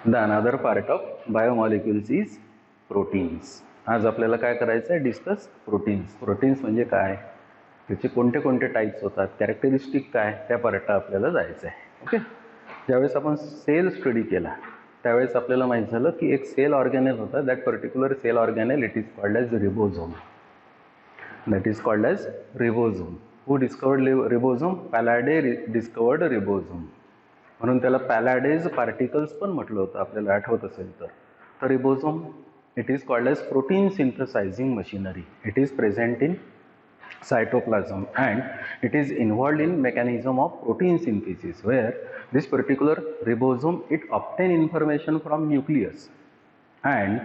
The another part of biomolecules is proteins. आज आपल्याला काय करायचं आहे? Discuss proteins. प्रोटीन्स म्हणजे काय, त्याचे कोणते कोणते टाईप्स होतात, कॅरेक्टरिस्टिक काय, त्या पार्टला आपल्याला जायचं आहे. ओके. ज्यावेळेस आपण सेल स्टडी केला त्यावेळेस आपल्याला माहीत झालं की एक सेल ऑर्गॅनेल होता. That particular cell organelle it is called as ribosome. That is called as ribosome. Who discovered ribosome? Palade discovered ribosome. म्हणून त्याला पॅलाडेज पार्टिकल्स पण म्हटलं होतं, आपल्याला आठवत असेल तर. तर ribosome it is called as protein synthesising machinery. It is present in cytoplasm and it is involved in mechanism of protein synthesis, where this particular ribosome it obtain information from nucleus, and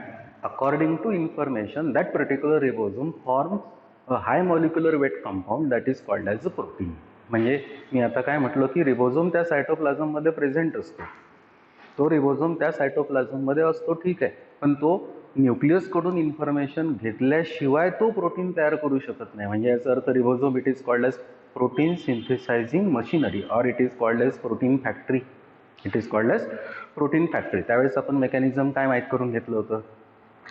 according to information that particular ribosome forms a high molecular weight compound that is called as a protein. म्हणजे मी आता काय म्हटलं की रिबोझोम त्या cytoplasm मध्ये present असतो. तो रिबोझोम त्या सायटोप्लाझम मध्ये असतो, ठीक आहे, पण तो न्यूक्लियस कडून इन्फॉर्मेशन घेतल्याशिवाय तो प्रोटीन तयार करू शकत नाही. म्हणजे याचा अर्थ ribosome it is called as protein synthesising machinery or it is called as protein factory. It is called as protein factory. त्यावेळेस आपण मेकॅनिझम काय माहीत करून घेतलं होतं?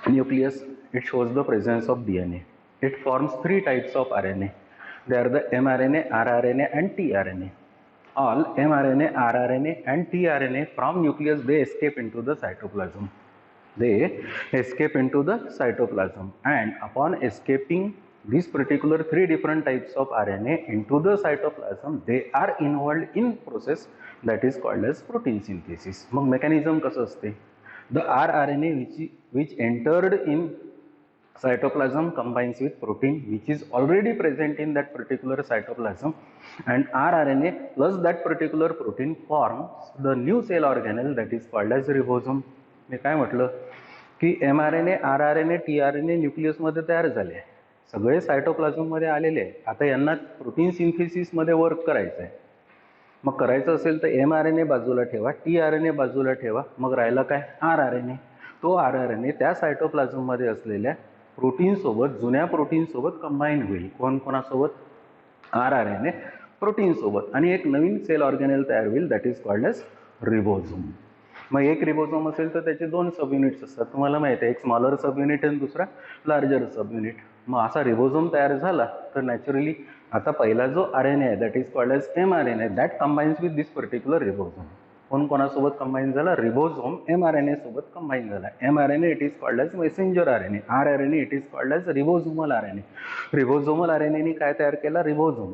Nucleus it shows the presence of DNA. It forms 3 types of RNA. They are the mRNA, rRNA and tRNA. All mRNA, rRNA and tRNA from nucleus they escape into the cytoplasm. They escape into the cytoplasm, and upon escaping these particular 3 different types of RNA into the cytoplasm, they are involved in process that is called as protein synthesis. मग mechanism कसं असते? The rRNA which entered in cytoplasm combines with protein which is already present in that particular cytoplasm, and rRNA plus that particular protein forms the new cell organelle that is called as ribosome. मी काय म्हटलं की mRNA, rRNA, tRNA nucleus मध्ये तयार झाले, सगळे cytoplasm मध्ये आलेले आहे. आता यांना प्रोटीन सिंथेसिस मध्ये वर्क करायचं आहे. मग करायचं असेल तर mRNA बाजूला ठेवा, tRNA बाजूला ठेवा, मग राहिला काय? rRNA. तो rRNA त्या सायटोप्लाझम मध्ये असलेल्या प्रोटीन सोबत, जुन्या प्रोटीन सोबत कंबाईन होईल. कोणासोबत? rRNA प्रोटीन सोबत, आणि एक नवीन सेल ऑर्गॅनेल तयार होईल दॅट इज कॉल्ड एज रिबोझोम. मग एक रिबोझोम असेल तर त्याचे 2 सब युनिट्स असतात. तुम्हाला माहिती आहे, एक स्मॉलर सब युनिट आणि दुसरा लार्जर सब युनिट. मग असा रिबोझोम तयार झाला तर नॅचरली आता पहिला जो RNA आहे that is called as mRNA that combines with this particular ribosome. कोणासोबत कंबाईन झाला? रिबोझोम mRNA सोबत कंबाईन झाला. mRNA it is called as messenger RNA. rRNA it is called as ribosomal RNA. Ribosomal RNA नी काय तयार केला? रिबोझोम.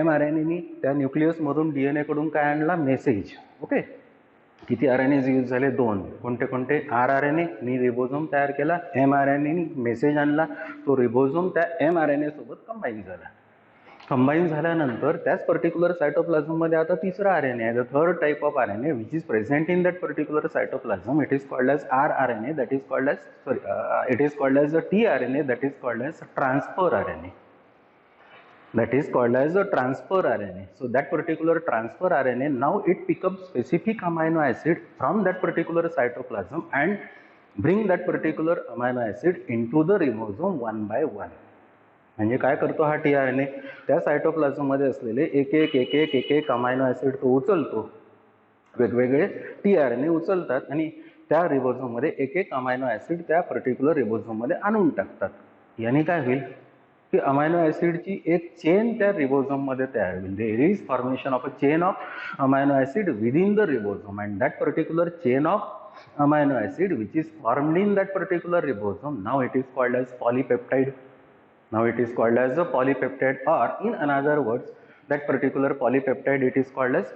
mRNA नी त्या न्यूक्लियस मधून DNA कडून काय आणला? मेसेज. ओके. किती RNAs यूज झाले? 2. कोणते कोणते? rRNA नी रिबोझोम तयार केला, mRNA नी मेसेज आणला, तो रिबोझोम त्या mRNA सोबत कंबाईन झाला. कंबाईन झाल्यानंतर त्याच पर्टिक्युलर सायटोप्लाझम मध्ये आता तिसरा RNA आहे, the third type of RNA which is present in that particular cytoplasm. It is called as rRNA that is called as it is called as tRNA that is called as transfer RNA. That is called as a transfer RNA. So that particular transfer RNA now it picks up specific amino acid from that particular cytoplasm and bring that particular amino acid into the ribosome one by one. म्हणजे काय करतो हा tRNA? त्या cytoplasm मध्ये असलेले एक amino acid तो उचलतो. वेगवेगळे tRNA उचलतात आणि त्या रिबोझोम मध्ये एक अमायनो ऍसिड त्या पर्टिक्युलर रिबोझोम मध्ये आणून टाकतात. याने काय होईल की अमायनो ऍसिडची एक चेन त्या रिबोझोम मध्ये तयार होईल. There is formation of a chain of amino acid within the ribosome, and that particular chain of amino acid which is formed in that particular ribosome, now it is called as polypeptide. Now it is called as a polypeptide, or in another words that particular polypeptide it is called as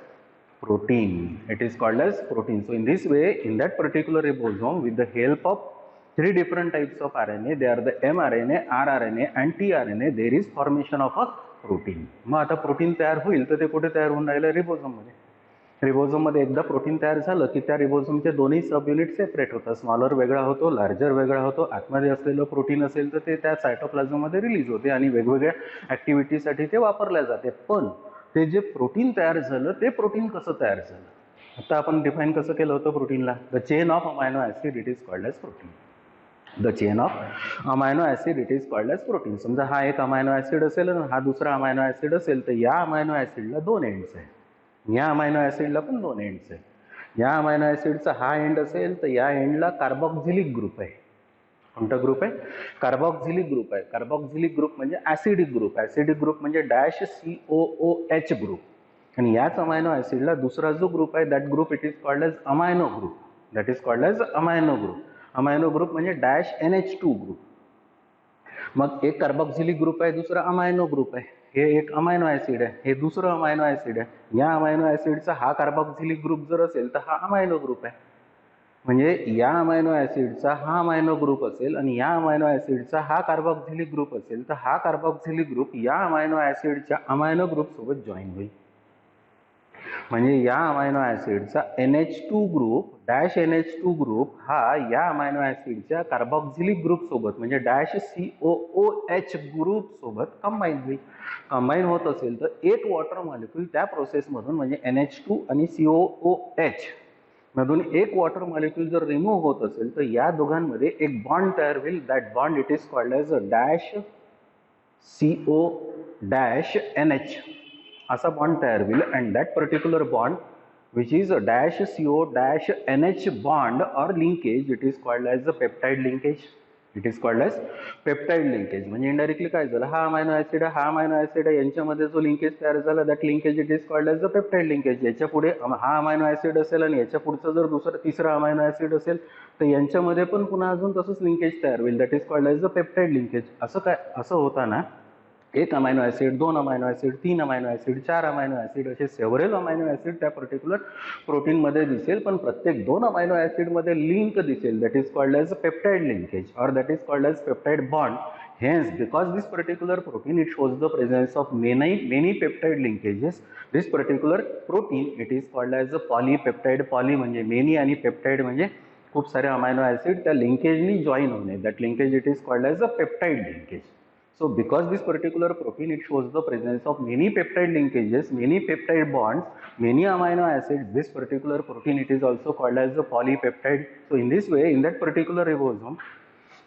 protein. It is called as protein. So in this way, in that particular ribosome, with the help of 3 different types of RNA, they are the mRNA, rRNA and tRNA, there is formation of a protein. मग आता protein तयार होईल तर ते कुठे तयार होऊन राहिलं? रिबोझोम मध्ये. रिबोझोम मध्ये एकदा प्रोटीन तयार झालं की त्या रिबोझोमचे दोन्ही सब युनिट सेपरेट होतात. स्मॉलर वेगळा होतो, लार्जर वेगळा होतो. आतमध्ये असलेलं प्रोटीन असेल तर ते त्या सायटोप्लाझम मध्ये रिलीज होते आणि वेगवेगळ्या ऍक्टिव्हिटीसाठी ते वापरल्या जाते. पण ते जे प्रोटीन तयार झालं ते प्रोटीन कसं तयार झालं? आता आपण डिफाईन कसं केलं होतं प्रोटीनला? The chain of amino acid it is called as protein. The chain of amino acid it is called as protein. समजा हा एक अमायनो ऍसिड असेल आणि हा दुसरा अमायनो ऍसिड असेल तर या अमायनो ऍसिडला 2 एंड्स आहेत, या अमायनो ऍसिडला पण 2 एंड्स आहेत. या अमायनो ॲसिडचा हा एंड असेल तर या एंडला कार्बॉक्झिलिक ग्रुप आहे. कोणता ग्रुप आहे? कार्बॉक्झिलिक ग्रुप आहे. कार्बॉक्झिलिक ग्रुप म्हणजे ॲसिडिक ग्रुप. ॲसिडिक ग्रुप म्हणजे डॅश COOH ग्रुप. आणि याच अमायनो ॲसिडला दुसरा जो ग्रुप आहे that group it is called as amino group. That is called as amino group. Amino group म्हणजे डॅश NH2 ग्रुप. मग एक कार्बॉक्झिलिक ग्रुप आहे, दुसरा अमायनो ग्रुप आहे. हे एक अमायनो ॲसिड आहे, हे दुसरं अमायनो ॲसिड आहे. या अमायनो ॲसिडचा हा कार्बॉक्झिलिक ग्रुप जर असेल तर हा अमायनो ग्रुप आहे. म्हणजे या अमायनो ॲसिडचा हा अमायनो ग्रुप असेल आणि या अमायनो ॲसिडचा हा कार्बॉक्झिलिक ग्रुप असेल तर हा कार्बॉक्झिलिक ग्रुप या अमायनो ॲसिडच्या अमायनो ग्रुप सोबत जॉईन होईल. म्हणजे या अमायनो ॲसिडचा NH2 group dash NH2 group हा या अमायनो ॲसिडच्या कार्बॉक्झिलिक ग्रुप सोबत म्हणजे डॅश COOH ग्रुप सोबत कंबाईन होईल. कंबाईन होत असेल तर एक वॉटर मॉलिक्यूल त्या प्रोसेसमधून म्हणजे NH2 आणि COOH मधून एक वॉटर मॉलिक्यूल जर रिमूव्ह होत असेल तर या दोघांमध्ये एक बॉन्ड तयार होईल. That bond it is called as dash CO dash NH असा बॉन्ड तयार होईल. And that particular bond which is dash CO dash NH bond or linkage it is called as a peptide linkage. It is called as peptide linkage. म्हणजे indirectly काय झालं, हा amino acid आहे, हा amino acid आहे, यांच्यामध्ये जो linkage तयार झाला that linkage it is called as a peptide linkage. याच्या पुढे हा अमायनो ॲसिड असेल आणि याच्या पुढचं जर दुसरं तिसरं अमायनो ॲसिड असेल तर यांच्यामध्ये पण पुन्हा अजून तसंच लिंकेज तयार होईल. That is called as a peptide linkage. असं होताना एक अमायनो ॲसिड, दोन अमायनो ॲसिड, तीन अमायनो ॲसिड, चार अमायनो ॲसिड असे सेव्हरल अमायनो ॲसिड त्या पर्टिक्युलर प्रोटीनमध्ये दिसेल. पण प्रत्येक दोन अमायनो ॲसिडमध्ये लिंक दिसेल. That is called as peptide linkage or that is called as peptide bond. Hence, because this particular protein it shows the presence of many peptide linkages, this particular protein it is called as a polypeptide. Poly म्हणजे many आणि peptide म्हणजे खूप सारे amino acid त्या लिंकेजनी join होणे. That linkage it is called as a peptide linkage. So because this particular protein it shows the presence of many peptide linkages, many peptide bonds, many amino acids, this particular protein it is also called as a polypeptide. So in this way, in that particular ribosome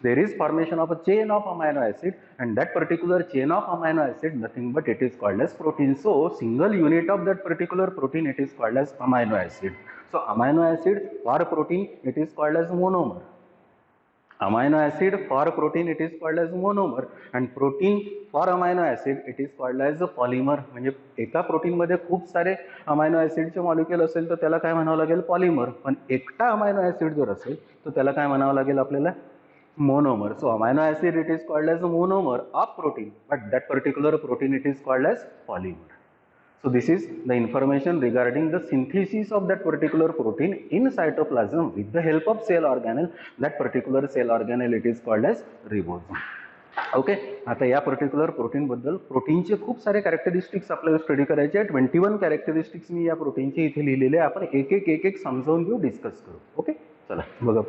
there is formation of a chain of amino acid, and that particular chain of amino acid nothing but it is called as protein. So single unit of that particular protein it is called as amino acid. So amino acid for protein it is called as monomer. Amino acid for protein it is called as monomer, and protein for amino acid it is called as a polymer. म्हणजे एका protein मध्ये खूप सारे amino ॲसिडचे molecule असेल तर त्याला काय म्हणावं लागेल, पॉलिमर. पण एकटा अमायनो ॲसिड जर असेल तर त्याला काय म्हणावं लागेल आपल्याला, monomer. So amino acid it is called as a monomer of protein, but that particular protein it is called as polymer. So this is the information regarding the synthesis of that particular protein in cytoplasm with the help of cell organelle. That particular cell organelle it is called as ribosome. Okay, आता या particular protein बद्दल, प्रोटीनचे खूप सारे characteristics आपल्याला study करायचे आहेत. 21 characteristics मी या प्रोटीनचे इथे लिहिलेले आहे. आपण एक एक समजावून घेऊ, डिस्कस करू. ओके, चला बघा.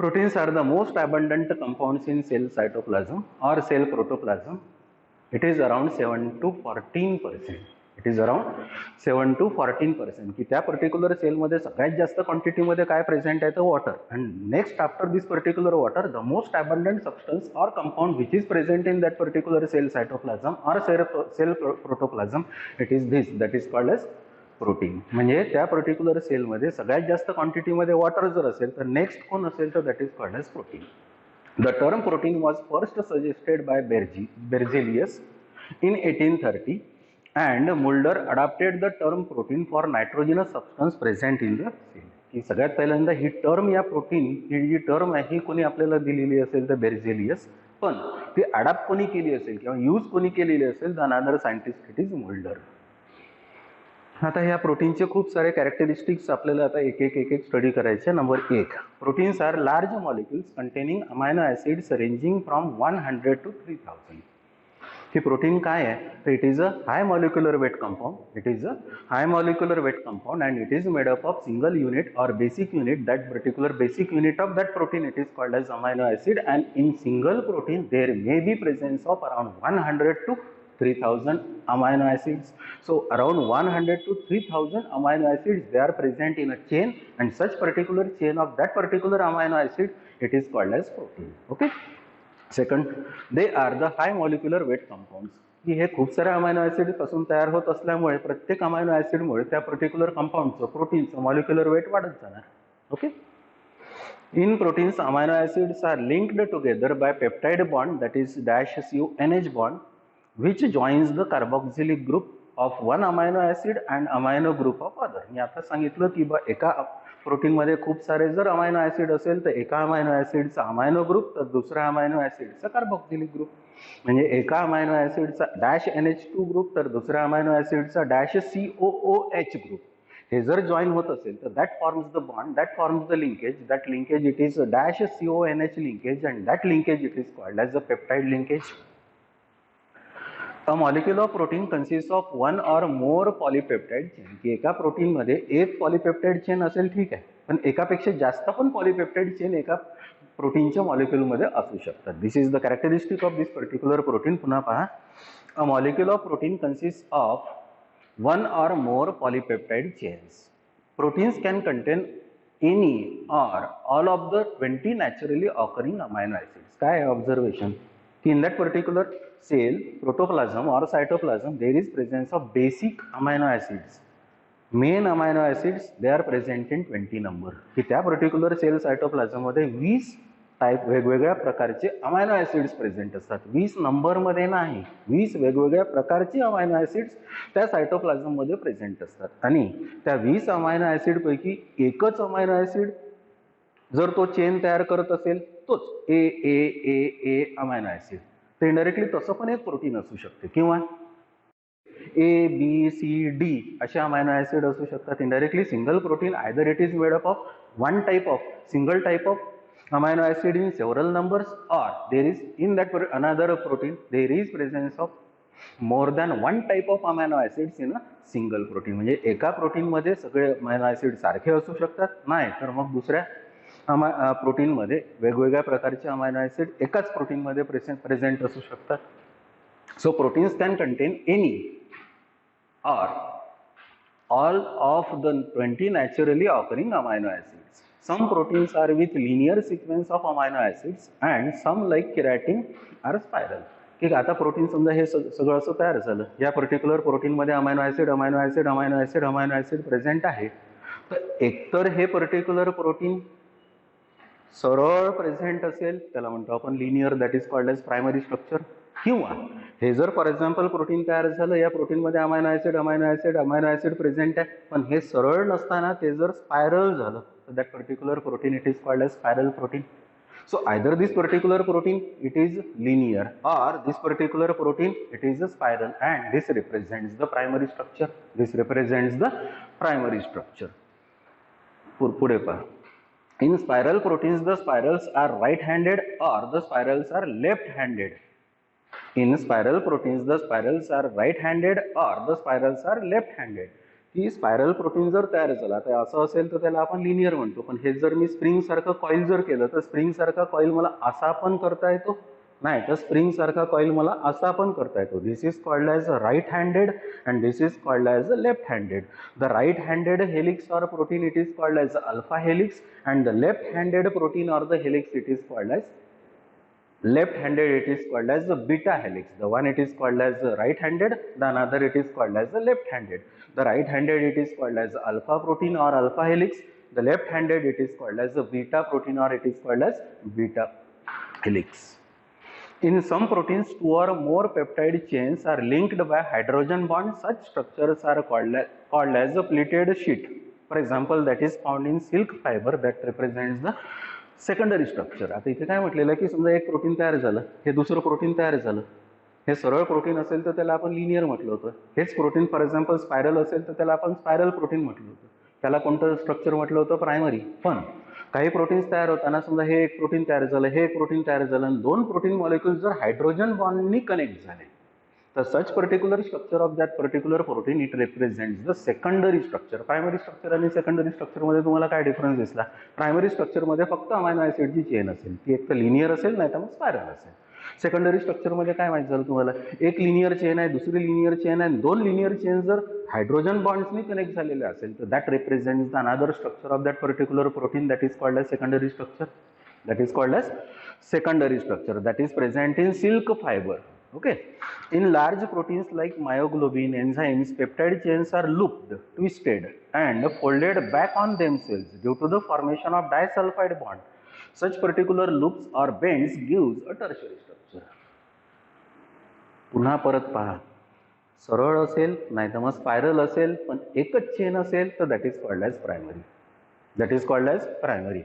Proteins are the most abundant compounds in cell cytoplasm or cell protoplasm. It is around 7 to 14%. It is around 7 to 14%. की त्या पर्टिक्युलर सेलमध्ये सगळ्यात जास्त क्वांटिटीमध्ये काय प्रेझेंट आहे तर water. And next after this particular water the most abundant substance or compound which is present in that particular cell cytoplasm or cell protoplasm, it is this, that is called as protein. म्हणजे त्या particular सेलमध्ये सगळ्यात जास्त क्वांटिटीमध्ये water जर असेल तर next कोण असेल तर that is called as protein. The term protein was first suggested by Berzelius in 1830 and Mulder adopted the term protein for nitrogenous substance present in the cell. की सगळ्यात पहिल्यांदा ही टर्म, या प्रोटीन ही जी टर्म आहे ही कोणी आपल्याला दिलेली असेल तर बेर्झेलियस, पण ती अडॉप्ट कोणी केली असेल किंवा यूज कोणी केलेली असेल तर another scientist it is Mulder. आता ह्या प्रोटीनचे खूप सारे कॅरेक्टरिस्टिक्स आपल्याला आता एक एक स्टडी करायचे. Number 1, proteins are large molecules containing amino acids ranging from 100 to 3000. ही प्रोटीन काय आहे तर it is a high molecular weight compound. It is a high molecular weight compound and it is made up of single unit और basic unit. That particular basic unit of that protein it is called as amino acid. And in single protein there may be presence of around 100 to 3000 amino acids. So around 100 to 3000 amino acids they are present in a chain, and such particular chain of that particular amino acid it is called as protein. Okay. Second, they are the high molecular weight compounds. की हे खूप साऱ्या amino acid पासून तयार होत असल्यामुळे प्रत्येक amino ॲसिडमुळे त्या पर्टिक्युलर कंपाऊंडचं प्रोटीनचं मॉलिक्युलर वेट वाढत जाणार. Okay. In proteins, amino acids are linked together by peptide bond, that is dash CONH bond, which joins the carboxylic group of one amino acid and amino group of other. मी आता सांगितलं की बा एका protein मध्ये खूप सारे जर amino acid असेल तर एका अमायनो ऍसिडचा अमायनो ग्रुप तर दुसऱ्या अमायनो ऍसिडचा कार्बोक्सिलिक ग्रुप. म्हणजे एका अमायनो ऍसिडचा डॅश NH2 ग्रुप तर दुसऱ्या अमायनो ऍसिडचा डॅश COOH ग्रुप. हे जर जॉईन होत असेल तर that forms the bond, that forms the linkage, that linkage it is dash CONH linkage and that linkage it is called as a peptide linkage. A molecule of protein consists of one or more polypeptide chain. की एका protein मध्ये एक polypeptide chain असेल ठीक आहे, पण एकापेक्षा जास्त पण पॉलीपेप्टाइड चेन एका प्रोटीनच्या मॉलिक्यूल मध्ये असू शकतात. This is the characteristic of this particular protein. पुन्हा पहा, a molecule of protein consist of one or more polypeptide chains. Proteins can contain any or all of the 20 naturally occurring amino acids. काय observation? In that particular cell, protoplasm or cytoplasm, there is presence of basic amino acids. Main amino acids they are present in 20 number. की त्या particular sale cytoplasm मध्ये 20 type वेगवेगळ्या प्रकारचे amino acids present असतात. 20 number मध्ये नाही, 20 वेगवेगळ्या प्रकारचे अमायनो ऍसिड्स त्या सायटोप्लाझम मध्ये प्रेझेंट असतात. आणि त्या 20 अमायनो ऍसिड पैकी एकच अमायनो ऍसिड जर तो चेन तयार करत असेल तोच ए अमायनो ऍसिड, तर इनडायरेक्टली तसं पण एक प्रोटीन असू शकते. किंवा ABCD असे अमायनो ऍसिड असू शकतात. Indirectly single protein, either it is made up of one type of single type of amino acid in several numbers, or there is in that another protein there is presence of more than one type of amino acids in a single protein. म्हणजे एका protein मध्ये सगळे amino acid सारखे असू शकतात, नाही तर मग दुसऱ्या प्रोटीन मध्ये वेगवेगळ्या प्रकारचे अमायनो ऍसिड एकाच प्रोटीन मध्ये प्रेझेंट असू शकतात. So proteins can content any or all of the 20 naturally occurring amino acids. Some proteins are with linear sequence of amino acids and some like keratin are spiral. ठीक आहे, आता protein समजा हे सगळं असं तयार झालं, या पर्टिक्युलर प्रोटीन मध्ये amino acid amino acid amino acid amino acid present आहे. तर एकतर हे पर्टिक्युलर प्रोटीन सरळ प्रेझेंट असेल, त्याला म्हणतो आपण linear, that is called as primary structure. किंवा हे जर फॉर एक्झाम्पल प्रोटीन तयार झालं, या प्रोटीनमध्ये अमायनो ऍसिड प्रेझेंट आहे, पण हे सरळ नसताना ते जर स्पायरल झालं तर that particular protein it is called as spiral protein. So either this particular protein it is linear or this particular protein it is a spiral, and this represents the primary structure. This represents the primary structure. पुढे पहा. In spiral proteins, the spirals are right-handed or the spirals are left-handed. In spiral proteins, the spirals are right-handed or the spirals are left-handed. की spiral protein जर तयार झाला तर असं असेल तर त्याला आपण लिनियर म्हणतो, पण हे जर मी स्प्रिंग सारखं कॉईल जर केलं तर स्प्रिंग सारखा कॉईल मला असा पण करता येतो, नाही तर स्प्रिंग सारखा कॉईल मला असा पण करता येतो. This is called as a right handed and this is called as a left handed. The right handed helix or protein it is called as alpha helix and the left handed protein or the helix it is called as left-handed, it is called as the beta helix. The one it is called as right-handed, the another it is called as the left-handed. The right-handed it is called as alpha protein or alpha helix. The left-handed it is called as the beta protein or it is called as beta helix. In some proteins, two or more peptide chains are linked by hydrogen bond. Such structures are called as a pleated sheet. For example, that is found in silk fiber that represents the secondary structure. आता इथे काय म्हटलेलं आहे की समजा एक protein तयार झालं, हे दुसरं प्रोटीन तयार झालं, हे सरळ प्रोटीन असेल तर त्याला आपण लिनियर म्हटलं होतं. हेच प्रोटीन फॉर एक्झाम्पल स्पायरल असेल तर त्याला आपण स्पायरल प्रोटीन म्हटलं होतं. त्याला कोणतं स्ट्रक्चर म्हटलं होतं? प्रायमरी. पण काही प्रोटीन्स तयार होताना समजा हे एक प्रोटीन तयार झालं, हे एक प्रोटीन तयार झालं, आणि दोन प्रोटीन मॉलिक्यूल जर हायड्रोजन बॉन्डनी कनेक्ट झाले तर such particular structure of that particular protein it represents the secondary structure. Primary structure आणि सेकंडरी स्ट्रक्चरमध्ये तुम्हाला काय डिफरन्स दिसला? प्रायमरी स्ट्रक्चरमध्ये फक्त अमायनो ऍसिडची चेन असेल, ती एक तर लिनियर असेल नाही तर मग स्पायरल असेल. सेकंडरी स्ट्रक्चरमध्ये काय माहिती झालं तुम्हाला? एक लिनियर चेन आहे, दुसरी लिनियर चेन आहे, दोन लिनियर चेन जर हायड्रोजन बॉन्ड्सनी कनेक्ट झालेले असेल तर that represents the another structure of that particular protein, that is called as secondary structure. That is called as secondary structure, that is present in silk fiber. Okay. In large proteins like myoglobin, enzymes, peptide chains are looped, twisted, and folded back on themselves due to the formation of disulfide bond. Such particular loops or bends gives a tertiary structure. पुन्हा परत पहा, सरळ असेल नाही तर मग spiral असेल पण एकच चेन असेल तर that is called as primary. That is called as primary.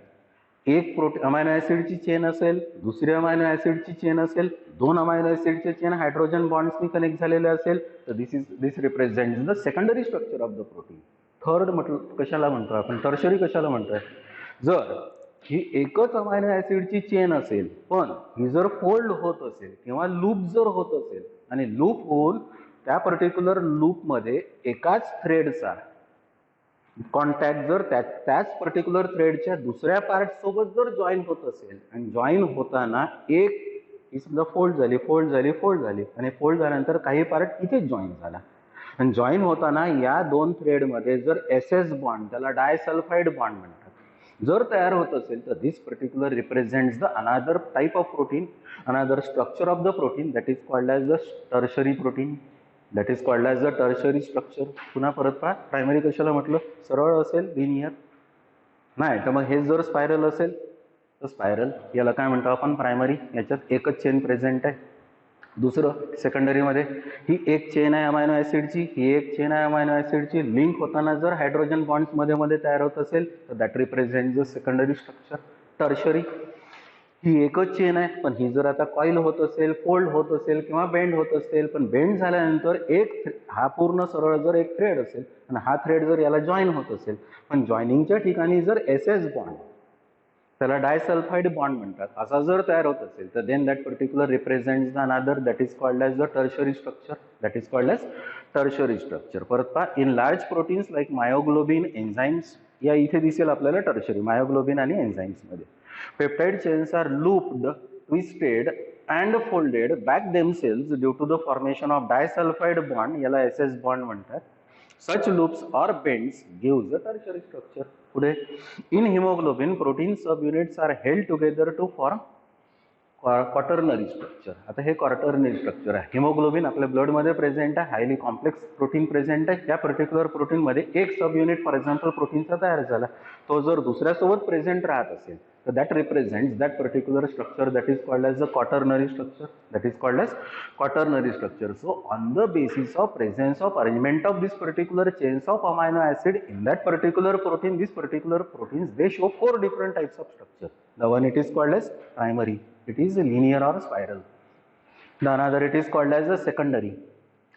एक अमायनो ॲसिडची चेन असेल, दुसरी अमायनो ॲसिडची चेन असेल, दोन अमायनो ॲसिडचे चेन हायड्रोजन बॉन्ड्सनी कनेक्ट झालेले असेल तर this represent the secondary structure of the protein. Third म्हटलं कशाला म्हणतो आपण, टर्शरी कशाला म्हणतोय, जर ही एकच अमायनो ॲसिडची चेन असेल पण ही जर फोल्ड होत असेल किंवा लूप जर होत असेल आणि लूप होऊन त्या पर्टिक्युलर लूपमध्ये एकाच थ्रेडचा कॉन्टॅक्ट जर त्याच पर्टिक्युलर थ्रेडच्या दुसऱ्या पार्ट सोबत जर जॉईन होत असेल आणि जॉईन होताना एक ही समजा फोल्ड झाली आणि फोल्ड झाल्यानंतर काही पार्ट इथेच जॉईन झाला आणि जॉईन होताना या दोन थ्रेडमध्ये जर SS बॉन्ड, त्याला डायसल्फाइड बॉन्ड म्हणतात, जर तयार होत असेल तर this particular represents the another type of protein, another structure of the protein, that is called as the tertiary protein. That is called as the tertiary structure. पुन्हा परत पहा, प्रायमरी कशाला म्हटलं, सरळ असेल लिनियर, नाही तर मग हे जर स्पायरल असेल तर स्पायरल, याला काय म्हणतो आपण प्रायमरी, याच्यात एकच चेन प्रेझेंट आहे. दुसरं सेकंडरीमध्ये ही एक चेन आहे अमायनो ॲसिडची, ही एक चेन आहे अमायनो ॲसिडची, लिंक होताना जर हायड्रोजन बॉन्ड्स मध्ये मध्ये तयार होत असेल तर that represent the secondary structure. Tertiary ही एकच चेन आहे पण ही जर आता कॉईल होत असेल, फोल्ड होत असेल किंवा बेंड होत असेल, पण बेंड झाल्यानंतर एक हा पूर्ण सरळ जर एक थ्रेड असेल आणि हा थ्रेड जर याला जॉईन होत असेल पण जॉईनिंगच्या ठिकाणी जर SS बॉन्ड, त्याला डायसल्फाइड बॉन्ड म्हणतात, असा जर तयार होत असेल तर then that particular represents the another, that is called as the tertiary structure. That is called as tertiary structure. परत पहा, in large proteins like myoglobin, enzymes, या इथे दिसेल आपल्याला टर्शरी मायोग्लोबिन आणि एन्झाईम्समध्ये. Peptide chains are looped, twisted and folded back themselves due to the formation of disulfide bond, याला SS bond म्हणतात. Such loops or bends gives a tertiary structure. पुढे, in hemoglobin protein subunits are held together to form quaternary structure. आता हे क्वार्टर्नरी structure आहे. Haemoglobin आपल्या ब्लडमध्ये present आहे, highly complex protein present आहे. त्या पर्टिक्युलर प्रोटीनमध्ये एक सब युनिट फॉर एक्झाम्पल प्रोटीनचा तयार झाला, तो जर दुसऱ्यासोबत प्रेझेंट राहत असेल तर that represents that particular structure, that is called as the quaternary structure. That is called as quaternary structure. So on the basis of presence of arrangement of this particular chains of amino acid in that particular protein, this particular proteins they show 4 different types of structure. The one it is called as primary, it is linear or spiral. The another it is called as a secondary.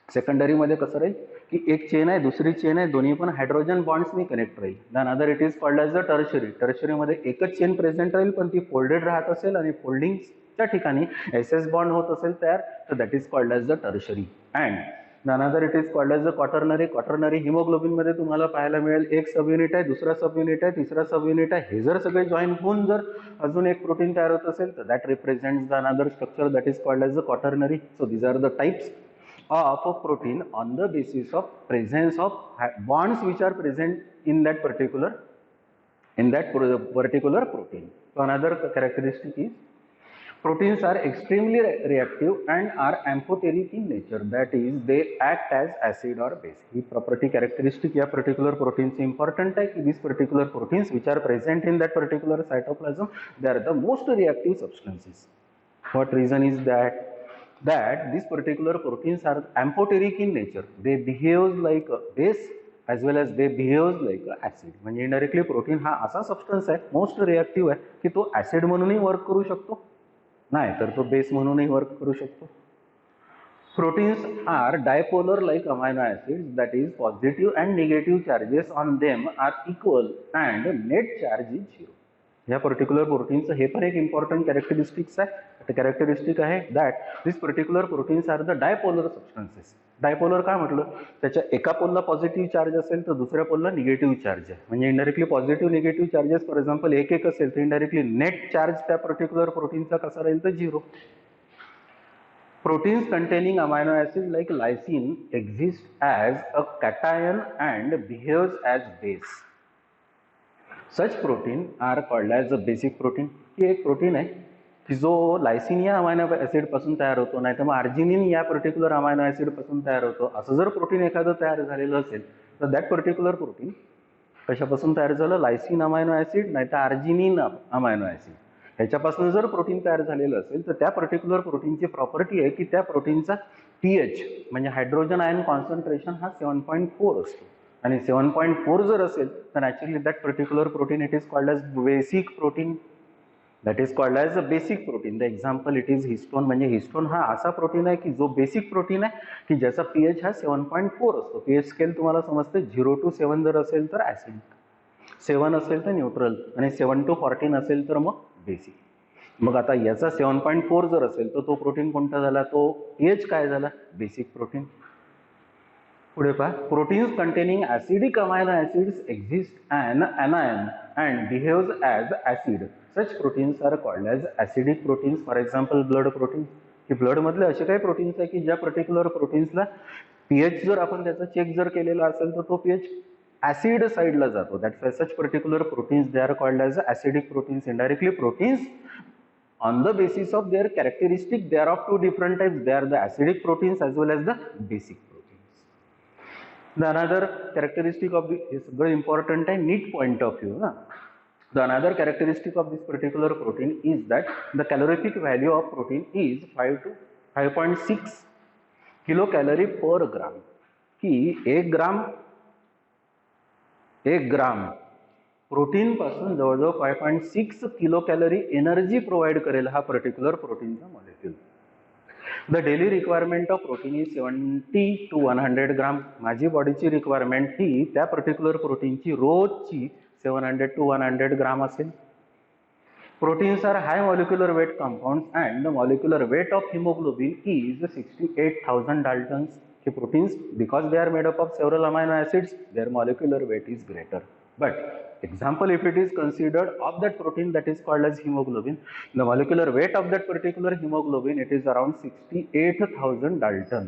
Secondary मध्ये कसं राहील की एक chain आहे, दुसरी chain आहे, दोन्ही पण हायड्रोजन बॉन्ड्सनी कनेक्ट राहील. The another it is called as the tertiary. Tertiary मध्ये एकच चेन प्रेझेंट राहील पण ती फोल्डेड राहत असेल आणि फोल्डिंगच्या ठिकाणी SS बॉन्ड होत असेल तयार, तर that is called as the tertiary. And the another it is called as the quaternary. Quaternary haemoglobin मध्ये तुम्हाला पाहायला मिळेल एक सब युनिट आहे, दुसरा सब युनिट आहे, तिसरा सब युनिट आहे. हे जर सगळे जॉईन होऊन जर अजून एक प्रोटीन तयार होत असेल तर that represents the another structure, that is called as the quaternary. So these are the types of a protein on the basis of presence of bonds which are present in that particular protein. So another characteristic is proteins are extremely reactive and are amphoteric in nature, that is they act as acid or base. He property characteristic या particular proteins important है कि these particular proteins which are present in that particular cytoplasm, they are the most reactive substances. What reason is that these particular proteins are amphoteric in nature. They behave like a base as well as they behave like a acid. म्हणजे indirectly protein हा असा substance आहे most reactive आहे की तो acid म्हणूनही work करू शकतो, नाही तर तो बेस म्हणूनही वर्क करू शकतो. Proteins are dipolar like amino acids, that is positive and negative charges on them are equal and net charge is 0. या पर्टिक्युलर प्रोटीनचं हे पण एक इम्पॉर्टंट कॅरेक्टरिस्टिक्स आहे. कॅरेक्टरिस्टिक आहे that this particular proteins are the dipolar substances. Dipolar काय म्हटलं, त्याच्या एका पोलला पॉझिटिव्ह चार्ज असेल तर दुसऱ्या पोलला निगेटिव्ह चार्ज आहे. म्हणजे indirectly positive negative charges for example एक एक असेल तर इंडायरेक्टली नेट चार्ज त्या पर्टिक्युलर प्रोटीनचा कसा राहील तर 0. Proteins containing amino acid like lysine exist as a cation and behaves as base. Such protein are called as a basic protein. ही एक प्रोटीन आहे, की जो लायसिन या अमायनो ॲसिडपासून तयार होतो, नाही तर मग आर्जिनिन या पर्टिक्युलर अमायनो ॲसिडपासून तयार होतो. असं जर प्रोटीन एखादं तयार झालेलं असेल तर दॅट पर्टिक्युलर प्रोटीन कशापासून तयार झालं? लायसिन अमायनो ॲसिड नाही तर आर्जिनिन अमायनो ॲसिड ह्याच्यापासून जर प्रोटीन तयार झालेलं असेल तर त्या पर्टिक्युलर प्रोटीनची प्रॉपर्टी आहे की त्या प्रोटीनचा pH म्हणजे हायड्रोजन आयन कॉन्सन्ट्रेशन हा 7.4 असतो. आणि 7.4 जर असेल तर actually that particular protein it is called as basic protein. That is called as a basic protein. The example it is histone. म्हणजे हिस्टोन हा असा प्रोटीन आहे की जो बेसिक प्रोटीन आहे की ज्याचा pH हा 7.4 असतो. pH स्केल तुम्हाला समजते 0 to 7 जर असेल तर ॲसिडिक, 7 असेल तर न्यूट्रल आणि 7 to 14 असेल तर मग बेसिक. मग आता याचा 7.4 जर असेल तर तो प्रोटीन कोणता झाला? तो pH काय झाला? Basic protein. पुढे पहा, proteins containing acidic amino acids exist an anion and behaves as acid. Such proteins are called as acidic proteins. For example blood protein. की ब्लडमधले असे काही प्रोटीन्स आहे की ज्या पर्टिक्युलर प्रोटीन्सला pH जर आपण त्याचा चेक जर केलेला असेल तर तो pH ॲसिड साईडला जातो. That's why such particular proteins they are called as acidic proteins. Indirectly proteins on the basis of their characteristic they are of two different types. They are the acidic proteins as well as the basic proteins. The another characteristic of the is very important and neat point of view. The another characteristic of this particular protein is that the calorific value of protein is 5 to 5.6 kilocalorie per gram. की 1 gram protein पासून जवळजवळ 5.6 kilo calorie energy provide करेल हा particular प्रोटीनचा molecule. The daily requirement of protein is 70 to 100 ग्राम. माझी बॉडीची requirement ही त्या particular प्रोटीनची रोजची 700 to 100 ग्राम असेल. Proteins are high molecular weight compounds and the molecular weight of haemoglobin is 68,000 Daltons. की proteins because they are made up of several amino acids their molecular weight is greater. But example, if it is considered of that protein that is called as hemoglobin, the molecular weight of that particular hemoglobin it is around 68,000 Dalton.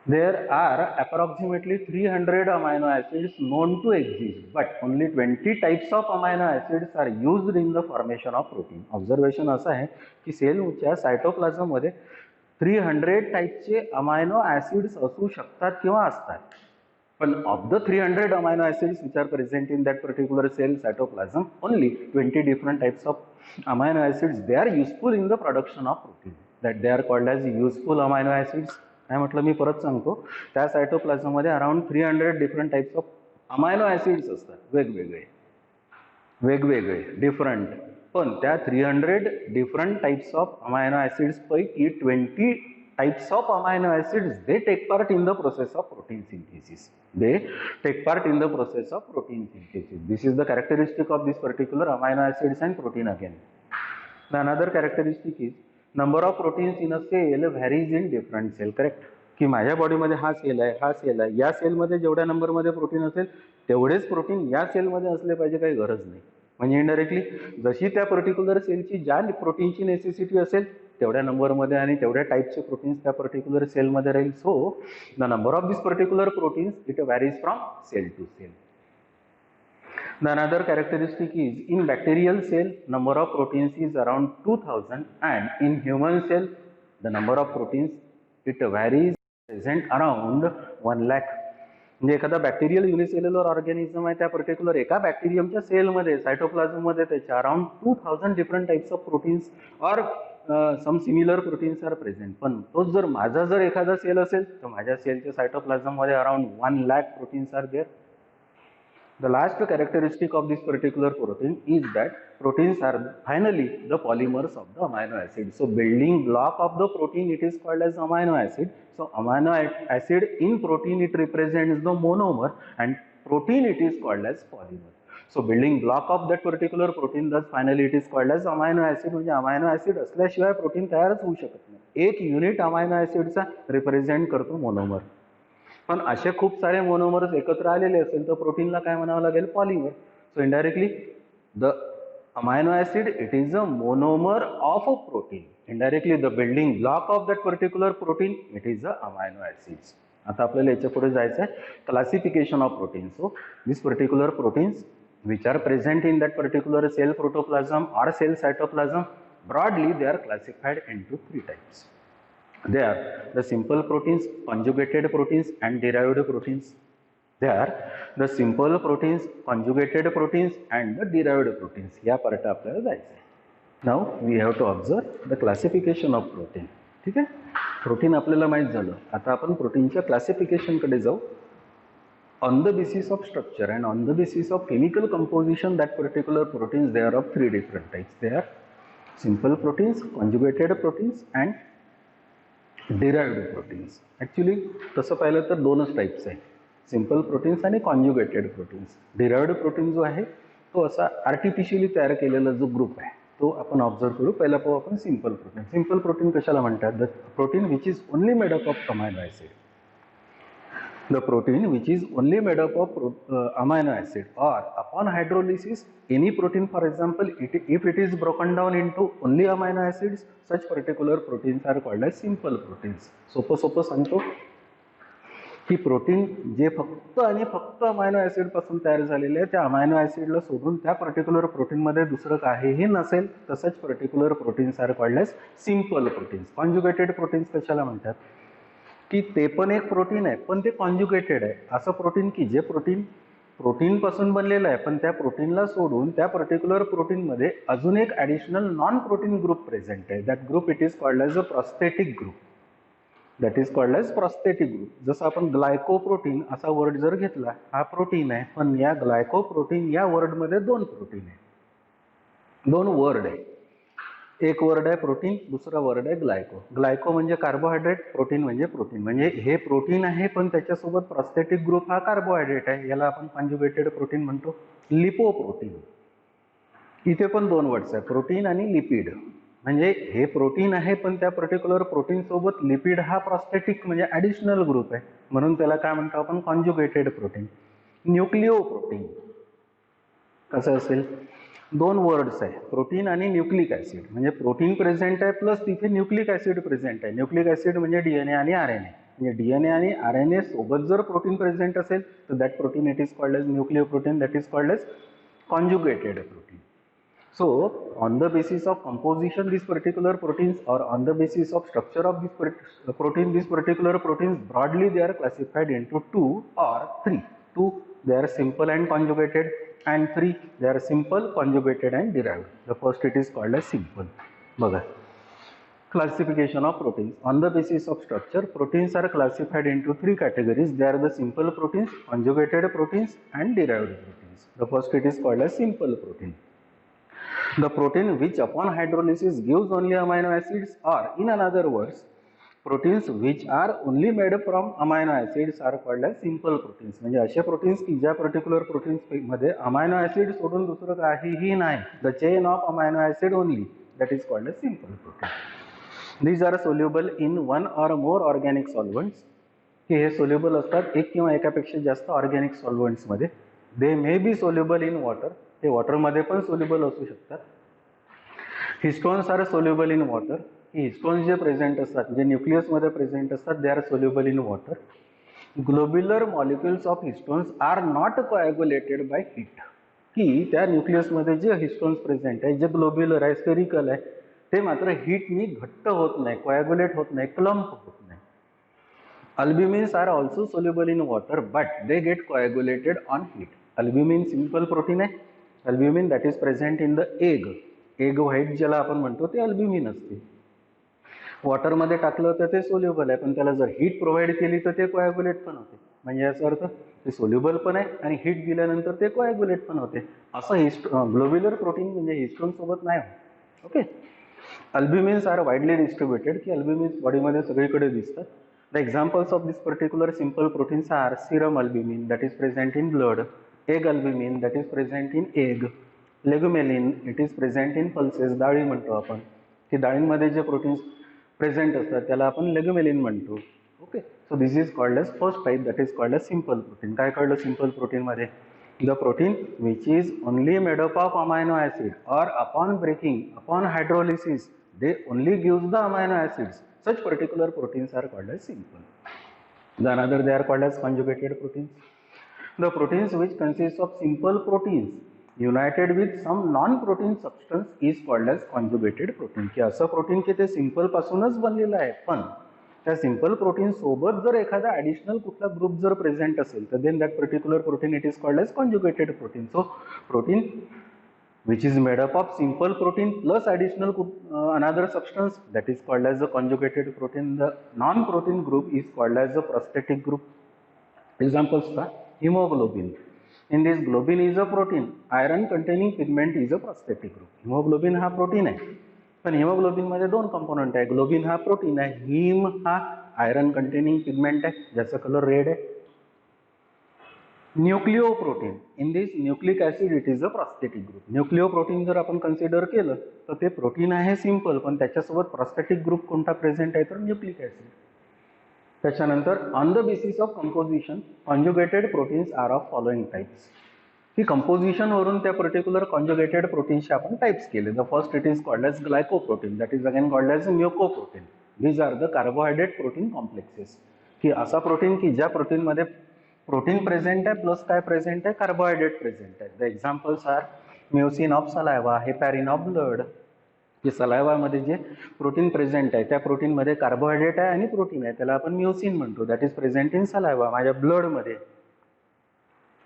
There are approximately 300 amino acids known to exist, but only 20 types of amino acids are used in the formation of protein. Observation असा आहे की सेलच्या cytoplasm मध्ये 300 टाइपचे amino acids असू शकतात किंवा असतात. But of the 300 amino acids which are present in that particular cell cytoplasm, only 20 different types of amino acids they are useful in the production of protein. That they are called as useful amino acids. काय म्हटलं मी परत सांगतो, त्या cytoplasm मध्ये around 300 different types of amino acids असतात. वेगवेगळे different. पण त्या 300 different types of amino acids पैकी 20 types of amino acids they take part in the process of protein synthesis. They take part in the process of protein synthesis. This is the characteristic of this particular amino acids and protein again. The another characteristic is number of proteins in a cell varies in different cell. Correct? की माझ्या बॉडीमध्ये हा sale आहे, या सेलमध्ये जेवढ्या नंबरमध्ये protein असेल तेवढेच प्रोटीन या सेलमध्ये असले पाहिजे काही गरज नाही. म्हणजे इनडायरेक्टली जशी त्या पर्टिक्युलर सेलची ज्या प्रोटीनची नेसेसिटी असेल तेवढ्या नंबरमध्ये आणि तेवढ्या टाईपचे प्रोटीन्स त्या पर्टिक्युलर सेलमध्ये राहील. So the number of this particular proteins it varies from cell to cell. The another characteristic is in bacterial cell number of proteins is around 2000 and in human cell the number of proteins it varies present around 1 lakh. म्हणजे एखादा bacterial unicellular organism आहे त्या particular एका बॅक्टेरियमच्या सेलमध्ये सायटोप्लाझममध्ये त्याच्या around 2000 different types of proteins or some similar proteins are present. पण तोच जर माझा जर एखादा सेल असेल तर माझ्या सेलच्या सायटोप्लाझममध्ये around 1 lakh proteins are there. The last characteristic of this particular protein is that proteins are finally the polymers of the amino acid. So building block of the protein it is called as amino acid. So amino acid in protein it represents the monomer and protein it is called as polymer. So building block of that particular protein thus finally it is called as amino acid. म्हणजे amino acid असल्याशिवाय protein तयारच होऊ शकत नाही. एक unit amino acid चा represent करतो monomer. पण असे खूप सारे मोनोमर्स एकत्र आलेले असेल तर प्रोटीनला काय म्हणावं लागेल? Polymer. So indirectly the amino acid it is a monomer of a protein. Indirectly the building block of that particular protein it is a amino acids. आता आपल्याला याच्या पुढे जायचं आहे classification of protein. So this particular proteins which are present in that particular cell protoplasm or cell cytoplasm Broadly, they are classified into three types. They are the simple proteins, conjugated proteins, and derived proteins. They are the simple proteins, conjugated proteins, and the derived proteins. या part आपल्याला जायचं आहे. Now we have to observe the classification of protein. ठीक आहे, protein आपल्याला माहीत झालं. आता आपण प्रोटीनच्या क्लासिफिकेशनकडे जाऊ. On the basis of structure and on the basis of chemical composition, that particular proteins, they are of three different types. They are simple proteins, conjugated proteins, and derived proteins. Actually तसं पाहिलं तर दोनच types आहे, simple proteins आणि conjugated proteins. Derived protein जो आहे तो असा आर्टिफिशियली तयार केलेला जो ग्रुप आहे तो आपण ऑब्झर्व करू. पहिला पाहू आपण सिम्पल प्रोटीन. सिम्पल प्रोटीन कशाला म्हणतात? The protein which is only made up of amino acid. The protein which is only made up of amino acid, or upon hydrolysis any protein, for example, if it is broken down into only amino acids, such particular proteins are called as simple proteins. सोपं सांगतो की protein जे फक्त आणि फक्त amino acid पासून तयार झालेले आहे, त्या अमायनो ॲसिडला सोडून त्या पर्टिक्युलर प्रोटीनमध्ये दुसरं काहीही नसेल, तसंच particular proteins are called as simple proteins. Conjugated proteins कशाला म्हणतात? की ते पण एक प्रोटीन आहे पण ते कॉन्जुगेटेड आहे. असं प्रोटीन की जे प्रोटीनपासून बनलेलं आहे पण त्या प्रोटीनला सोडून त्या पर्टिक्युलर प्रोटीनमध्ये अजून एक additional non protein group present आहे. That group it is called as a prosthetic group. That is called as prosthetic group. जसं आपण ग्लायकोप्रोटीन असा वर्ड जर घेतला, हा प्रोटीन आहे पण या ग्लायकोप्रोटीन या वर्डमध्ये दोन प्रोटीन आहे, दोन वर्ड आहे. एक वर्ड आहे प्रोटीन, दुसरा वर्ड आहे ग्लायको. ग्लायको म्हणजे कार्बोहायड्रेट, प्रोटीन म्हणजे प्रोटीन. म्हणजे हे प्रोटीन आहे पण त्याच्यासोबत प्रॉस्थेटिक ग्रुप हा कार्बोहायड्रेट आहे, याला आपण कॉन्जुगेटेड प्रोटीन म्हणतो. लिपोप्रोटीन, इथे पण दोन वर्ड्स आहे, प्रोटीन आणि लिपिड. म्हणजे हे प्रोटीन आहे पण त्या पर्टिक्युलर प्रोटीन सोबत लिपिड हा प्रॉस्थेटिक म्हणजे ॲडिशनल ग्रुप आहे, म्हणून त्याला काय म्हणतो आपण? Conjugated protein. न्यूक्लिओप्रोटीन कसं असेल? दोन वर्ड्स आहे, प्रोटीन आणि न्यूक्लिक ॲसिड. म्हणजे प्रोटीन प्रेझेंट आहे प्लस तिथे न्यूक्लिक ॲसिड प्रेझेंट आहे. न्यूक्लिक ॲसिड म्हणजे DNA आणि RNA. म्हणजे DNA आणि RNA सोबत जर प्रोटीन प्रेझेंट असेल तर that protein it is called as nucleoprotein, that is called as conjugated protein. So on the basis of composition these particular proteins, or on the basis of structure of this protein, these particular proteins broadly they are classified into two or three. Two, they are simple and conjugated, and three, they are simple, conjugated and derived. The first it is called as simple. बघा, classification of proteins. On the basis of structure, proteins are classified into three categories. They are the simple proteins, conjugated proteins and derived proteins. The first it is called as simple protein. The protein which upon hydrolysis gives only amino acids, or in other words, proteins which are only made from amino acids are called as simple proteins. म्हणजे असे proteins की ज्या particular proteins मध्ये amino acid सोडून दुसरं काहीही नाही, the chain of amino acid only, that is called as simple protein. These are soluble in one or more organic solvents. की हे सोल्युबल असतात एक किंवा एकापेक्षा जास्त ऑर्गॅनिक सॉल्वंट्समध्ये. They may be soluble in water, ते वॉटरमध्ये पण सोल्युबल असू शकतात. Histones are soluble in water. की हिस्टोन्स जे प्रेझेंट असतात, जे न्यूक्लियसमध्ये प्रेझेंट असतात, दे are soluble in water. Globular molecules of histones are not coagulated by heat. की त्या न्यूक्लियसमध्ये जे हिस्टोन्स प्रेझेंट आहे, जे ग्लोब्युलर आहे, स्फेरिकल आहे, ते मात्र हीटनी घट्ट होत नाही, कोॲग्युलेट होत नाही, क्लम्प होत नाही. Albumins are also soluble in water but they get coagulated on heat. Albumin simple protein आहे. Albumin that is present in the egg. Egg white ज्याला आपण म्हणतो ते अल्ब्युमिन असते. वॉटरमध्ये टाकलं तर ते सोल्युबल आहे, पण त्याला जर हीट प्रोव्हाइड केली तर ते कोॲग्युलेट पण होते. म्हणजे याचा अर्थ ते सोल्युबल पण आहे आणि हीट दिल्यानंतर ते कोॲग्युलेट पण होते. असं ग्लोब्युलर प्रोटीन म्हणजे हिस्टोन सोबत नाही होत. Okay. Albumins are widely distributed. की अल्ब्युमिन्स बॉडीमध्ये सगळीकडे दिसतात. The examples of this particular simple proteins are serum albumin that is present in blood, egg albumin that is present in egg, legumelin it is present in pulses. डाळी म्हणतो आपण, की डाळींमध्ये जे proteins present असतात त्याला आपण लेग्युमेलिन म्हणतो. Okay. So this is called as first type, that is called as simple protein. काय कळलं सिम्पल प्रोटीनमध्ये? The protein which is only made up of amino acid, or upon breaking, upon hydrolysis they only gives the amino acids. Such particular proteins are called as simple. The another they are called as conjugated proteins. The proteins which consist of simple proteins united with some non protein substance is called as conjugated protein. की असं protein की ते simple पासूनच बनलेलं आहे, पण त्या simple protein सोबत जर एखादा ॲडिशनल कुठला ग्रुप जर प्रेझेंट असेल तर then that particular protein it is called as conjugated protein. So protein which is made up of simple protein plus additional another substance that is called as a conjugated protein. The non-protein group is called as a prosthetic group. Examples are hemoglobin. In this, globin is a protein. Iron containing pigment is a prosthetic group. Hemoglobin हा protein आहे, पण haemoglobin मध्ये दोन component आहे. Globin हा protein आहे, हिम हा iron containing pigment आहे ज्याचा कलर रेड आहे. Nucleoprotein. In this nucleic acid it is a prosthetic group. Nucleoprotein जर आपण कन्सिडर केलं तर ते प्रोटीन आहे सिंपल, पण त्याच्यासोबत प्रॉस्थेटिक ग्रुप कोणता प्रेझेंट आहे तर न्यूक्लिक ऍसिड. त्याच्यानंतर on the basis of composition conjugated proteins are of following types. की कंपोजिशन वरून त्या पर्टिक्युलर कॉन्जुगेटेड प्रोटीन्सचे आपण टाइप्स केले. The first it is called as glycoprotein, that is again called as mucoprotein. These are the carbohydrate protein complexes. की असा protein की ज्या प्रोटीनमध्ये प्रोटीन प्रेझेंट आहे प्लस काय प्रेझेंट आहे, कार्बोहायड्रेट प्रेझेंट आहे. The examples are mucin of saliva, हेपॅरिन of blood. की सलायवामध्ये जे प्रोटीन प्रेझेंट आहे त्या प्रोटीनमध्ये कार्बोहायड्रेट आहे आणि प्रोटीन आहे, त्याला आपण म्युसिन म्हणतो. That is present in saliva. माझ्या ब्लडमध्ये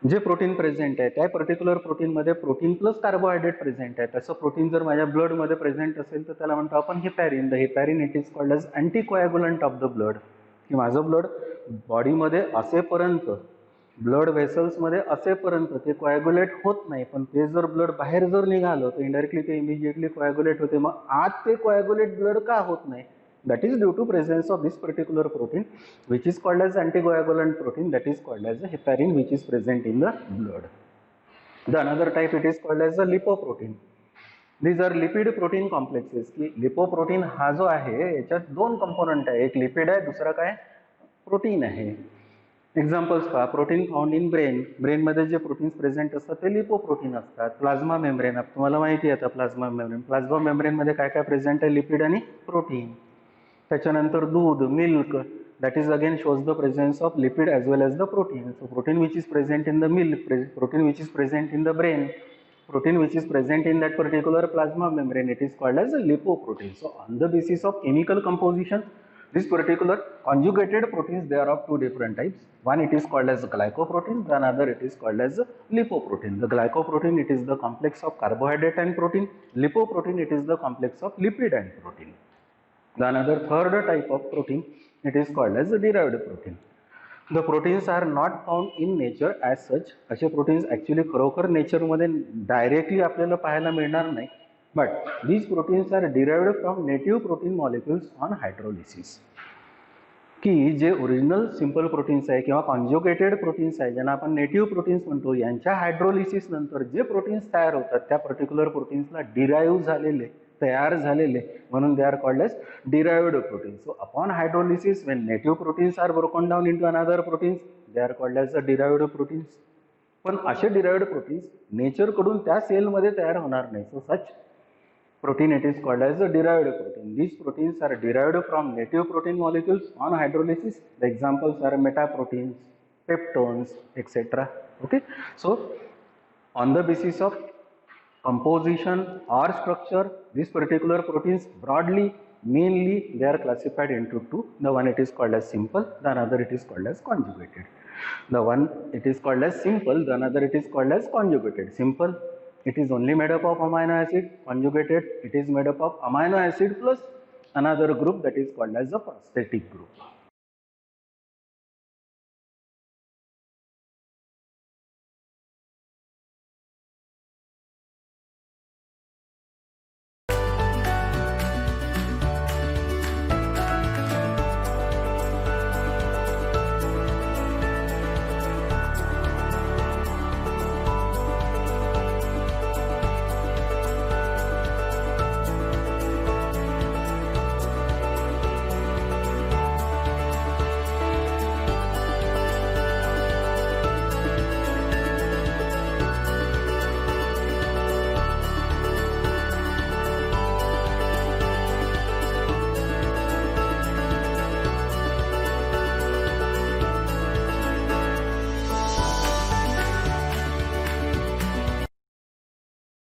जे प्रोटीन प्रेझेंट आहे त्या पर्टिक्युलर प्रोटीनमध्ये प्रोटीन प्लस कार्बोहायड्रेट प्रेझेंट आहे. तसं प्रोटीन जर माझ्या ब्लडमध्ये प्रेझेंट असेल तर त्याला म्हणतो आपण heparin. The heparin it is called as anticoagulant of the blood. की माझं ब्लड बॉडीमध्ये असेपर्यंत, ब्लड व्हेसल्समध्ये असेपर्यंत ते कोॲग्युलेट होत नाही, पण ते जर ब्लड बाहेर जर निघालं तर इंडायरेक्टली ते इमिजिएटली कोॲग्युलेट होते. मग आत ते कोॲग्युलेट ब्लड का होत नाही? That is due to presence of this particular protein which is called as anticoagulant protein, that is called as a heparin, which is present in the blood. The another type it is called as a lipoprotein. These are lipid protein complexes. की lipoprotein हा जो आहे याच्यात दोन component आहे, एक lipid आहे दुसरा काय प्रोटीन आहे. एक्झाम्पल्स पहा. Protein found in brain. ब्रेनमध्ये जे प्रोटीन्स प्रेझेंट असतात ते लिपोप्रोटीन असतात. प्लाझ्मा मेम्ब्रेन तुम्हाला माहिती आहे आता प्लाझ्मा मेम्ब्रेन. प्लाझ्मा मेम्ब्रेनमध्ये काय काय प्रेझेंट आहे, लिपिड आणि प्रोटीन. त्याच्यानंतर दूध, milk, that is again shows the presence of lipid as well as the protein. So protein which is present in the milk, protein which is present in the brain, protein which is present in that particular plasma membrane, it is called as a lipoprotein. So on the basis of chemical composition, this particular conjugated proteins, they are of two different types. One it is called as glycoprotein, the another it is called as lipoprotein. The glycoprotein it is the complex of carbohydrate and protein. Lipoprotein it is the complex of lipid and protein. The another third type of protein it is called as derived protein. The proteins are not found in nature as such. असे proteins actually खरोखर नेचरमध्ये directly आपल्याला पाहायला मिळणार नाही. But these proteins are derived from native protein molecules on hydrolysis. की जे original simple proteins आहे किंवा कॉन्जुगेटेड प्रोटीन्स आहे ज्यांना आपण नेटिव्ह प्रोटीन्स म्हणतो, यांच्या हायड्रोलिसिस नंतर जे प्रोटीन्स तयार होतात त्या पर्टिक्युलर प्रोटीन्सला डिराइव्ह झालेले, तयार झालेले, म्हणून they are called as derived proteins. So upon hydrolysis when native proteins are broken down into another proteins, they are called as the derived proteins. पण असे डिराइव्ड प्रोटीन्स नेचरकडून त्या सेलमध्ये तयार होणार नाही. So such protein it is called as a derived protein. These proteins are derived from native protein molecules on hydrolysis. The examples are metaproteins, peptones, etc. Okay, so on the basis of composition or structure, these particular proteins broadly, mainly they are classified into two. The one it is called as simple, the another it is called as conjugated. The one it is called as simple, the another it is called as conjugated. Simple, it is only made up of amino acid. Conjugated, it is made up of amino acid plus another group that is called as a prosthetic group.